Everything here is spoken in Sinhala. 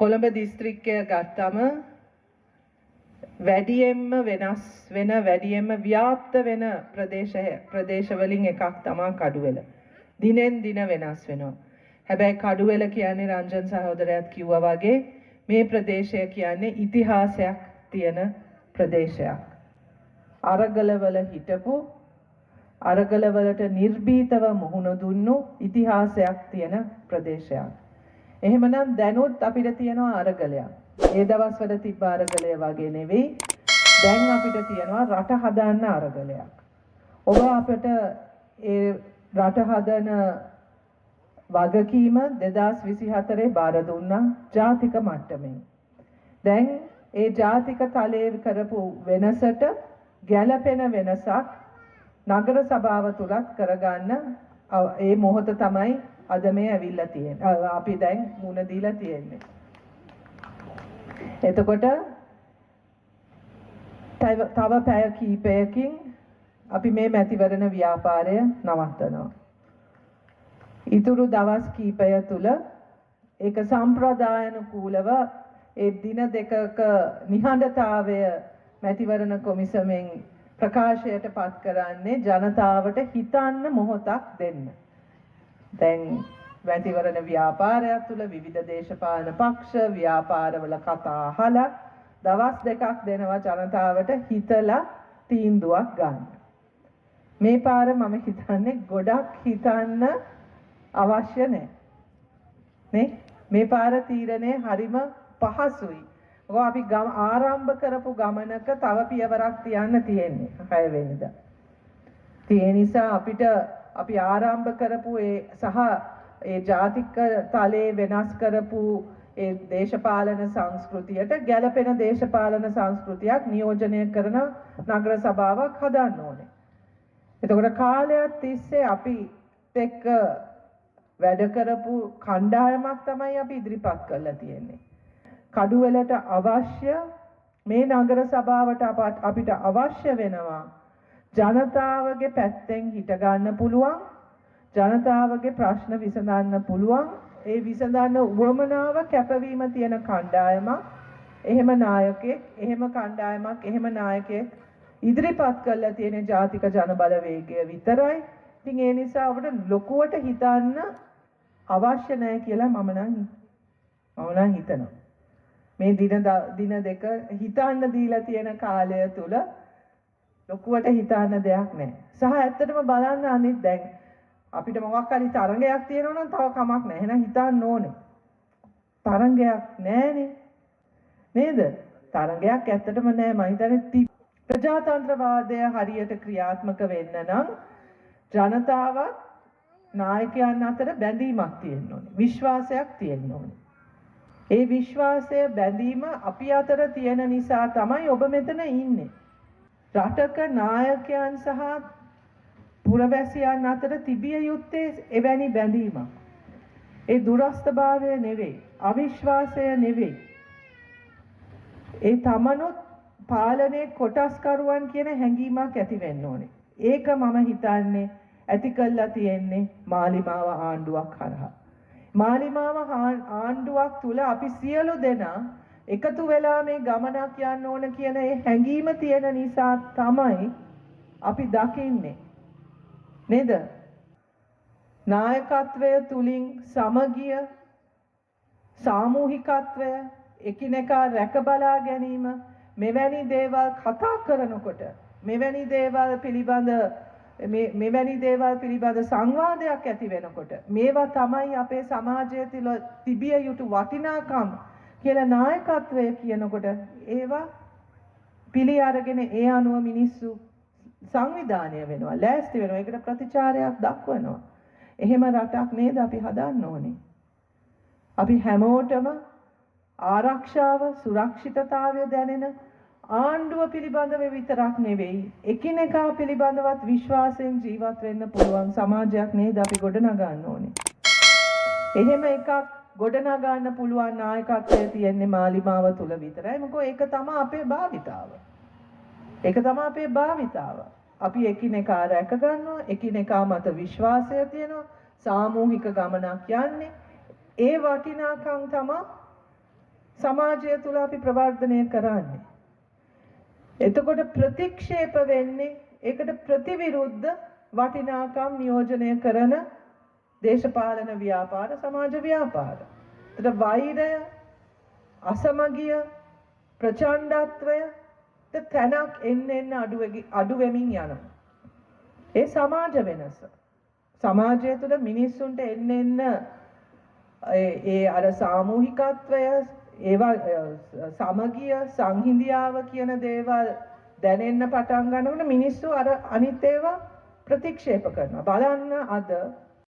කොළඹ දිස්ත්‍රික්කය ගත්තම වැඩියෙන්ම වෙනස් වෙන වැඩියෙන්ම ව්‍යාප්ත වෙන ප්‍රදේශවලින් එකක් තමයි කඩුවෙල. දිනෙන් දින වෙනස් වෙනවා. හැබැයි කඩුවෙල කියන්නේ රංජන් සහෝදරයාත් කිව්වා වගේ මේ ප්‍රදේශය කියන්නේ ඉතිහාසයක් තියෙන ප්‍රදේශයක්. අරගලවල හිටපු අරගලවලට නිර්භීතව මුහුණ දුන්නු ඉතිහාසයක් තියෙන ප්‍රදේශයක්. එහෙමනම් දැනුත් අපිට තියෙනවා අරගලයක්. ඒ දවස්වල තිබ්බ අරගලය වගේ නෙවෙයි. දැන් අපිට තියෙනවා රට හදන්න අරගලයක්. ඔබ අපිට ඒ රට හදන වගකීම 2024 බාර දුන්නා ජාතික මට්ටමින්. දැන් ඒ ජාතික තලයේ කරපු වෙනසට ගැළපෙන වෙනසක් නගර සභාව තුලත් කරගන්න ඒ මොහොත තමයි අද මේ ඇවිල්ලා තියෙන්නේ. අපි දැන් මුණ දීලා තියෙන්නේ. එතකොට තව පැය කීපයකින් අපි මේ මැතිවරණ ව්‍යාපාරය නවත්තනවා. ඊතුරු දවස් කීපය තුල ඒක සම්ප්‍රදායනුකූලව ඒ දින දෙකක නිහඬතාවය මැතිවරණ කොමිසමෙන් ප්‍රකාශයට පත් කරන්නේ ජනතාවට හිතන්න මොහොතක් දෙන්න. දැන් මැතිවරණ ව්‍යාපාරය තුළ විවිධ දේශපාලන පක්ෂ ව්‍යාපාරවල කතා අහලා දවස් දෙකක් දෙනවා ජනතාවට හිතලා තීන්දුවක් ගන්න. මේ පාර මම හිතන්නේ ගොඩක් හිතන්න අවශ්‍ය නැහැ. නේ? මේ පාර තීරණය හරිම පහසුයි. මොකද අපි ආරම්භ කරපු ගමනක තව පියවරක් තියන්න තියෙන්නේ 6 වෙනිදා. ඒ නිසා අපිට අපි ආරම්භ කරපු ඒ ජාතික තලයේ වෙනස් කරපු ඒ දේශපාලන සංස්කෘතියට ගැළපෙන දේශපාලන සංස්කෘතියක් නියෝජනය කරන නගර සභාවක් හදන්න ඕනේ. එතකොට කාලයක් තිස්සේ අපි එක්ක වැඩ කරපු කණ්ඩායමක් තමයි අපි ඉදිරිපත් කරලා තියෙන්නේ. කඩුවෙලට අවශ්‍ය මේ නගර සභාවට අපිට අවශ්‍ය වෙනවා ජනතාවගේ පැත්තෙන් හිට ගන්න පුළුවන්, ජනතාවගේ ප්‍රශ්න විසඳන්න පුළුවන්, ඒ විසඳන්න උවමනාව කැපවීම තියෙන කණ්ඩායමක්, එහෙම නායකයෙක්, එහෙම කණ්ඩායමක්, එහෙම නායකයෙක් ඉදිරිපත් කරලා තියෙන ජාතික ජනබලවේගය විතරයි. ඉතින් ඒ නිසා අපිට ලොකුවට හිතන්න අවශ්‍ය නැහැ කියලා මම නම් හිතනවා. මේ දින දෙක හිතන්න දීලා තියෙන කාලය තුල ලොකුවට හිතන්න දෙයක් නැහැ. සහ ඇත්තටම බලන්න අනිත් දැන් අපිට මොකක් හරි තරංගයක් තියෙනවා නම් තව කමක් නැහැ. එහෙනම් හිතන්න ඕනේ. තරංගයක් නැහැනේ. නේද? තරංගයක් ඇත්තටම නැහැ. මම හිතන්නේ ප්‍රජාතන්ත්‍රවාදය හරියට ක්‍රියාත්මක වෙන්න නම් ජනතාවත් නායකයන් අතර බැඳීමක් තියෙන්න ඕනේ. විශ්වාසයක් තියෙන්න ඕනේ. ඒ විශ්වාසය බැඳීම අපි අතර තියෙන නිසා තමයි ඔබ මෙතන ඉන්නේ. රටක නායකයන් සහ පුරවැසියන් අතර තිබිය යුත්තේ එවැනි බැඳීමක්. ඒ දුරස්ථභාවය නෙවෙයි, අවිශ්වාසය නෙවෙයි. ඒ තමනුත් පාලනයේ කොටස්කරුවන් කියන හැඟීමක් ඇති වෙන්න ඕනේ. ඒක මම හිතන්නේ ඇති කළා තියෙන්නේ මාලිමාව ආණ්ඩුවක් හරහා. මාලිමාව ආණ්ඩුවක් තුල අපි සියලු දෙනා එකතු වෙලා මේ ගමනක් යන්න ඕන කියන ඒ හැඟීම තියෙන නිසා තමයි අපි දකින්නේ. නේද? නායකත්වය තුලින් සමගිය, සාමූහිකත්වය, එකිනෙකා රැක බලා ගැනීම, මෙවැනි දේවල් කතා කරනකොට මෙවැනි දේවල් පිළිබඳ සංවාදයක් ඇති වෙනකොට මේවා තමයි අපේ සමාජය තුළ තිබිය යුතු වටිනාකම් කියලා නායකත්වය කියනකොට ඒවා පිළි අරගෙන ඒ අනුව මිනිස්සු සංවිධානය වෙනවා, ලෑස්ති වෙනවා, ඒකට ප්‍රතිචාරයක් දක්වනවා. එහෙම රටක් නේද අපි හදන්න ඕනේ. අපි හැමෝටම ආරක්ෂාව, සුරක්ෂිතතාවය දැනෙන ආණ්ඩුව පිළිබඳව විතරක් නෙවෙයි, එකිනෙකා පිළිබඳවත් විශ්වාසයෙන් ජීවත් වෙන්න පුළුවන් සමාජයක් නේද අපි ගොඩනගන්න ඕනේ. එහෙම එකක් ගොඩනගන්න පුළුවන් නායකත්වය තියෙන්නේ මාලිමාව තුල විතරයි. මොකද ඒක තමයි අපේ භාවිතාව. අපි එකිනෙකා රැක ගන්නවා, එකිනෙකා මත විශ්වාසය තියෙනවා, සාමූහික ගමනක් යන්නේ. ඒ වටිනාකම් තමයි සමාජය තුළ අපි ප්‍රවර්ධනය කරන්නේ. එතකොට ප්‍රතික්ෂේප වෙන්නේ ඒකට ප්‍රතිවිරුද්ධ වටිනාකම් නියෝජනය කරන දේශපාලන ව්‍යාපාර සමාජ ව්‍යාපාර. එතකොට වෛරය, අසමගිය, ප්‍රචණ්ඩත්වය තැනක් එන්න අඩු වෙමින් යනවා. ඒ සමාජ වෙනස. සමාජය තුළ මිනිස්සුන්ට එන්න ඒ අර සාමූහිකත්වය, ඒවා සමගිය, සංහිඳියාව කියන දේවල් දැනෙන්න පටන් ගන්නකොට මිනිස්සු අර අනිත් ඒවා ප්‍රතික්ෂේප කරනවා. බලන්න අද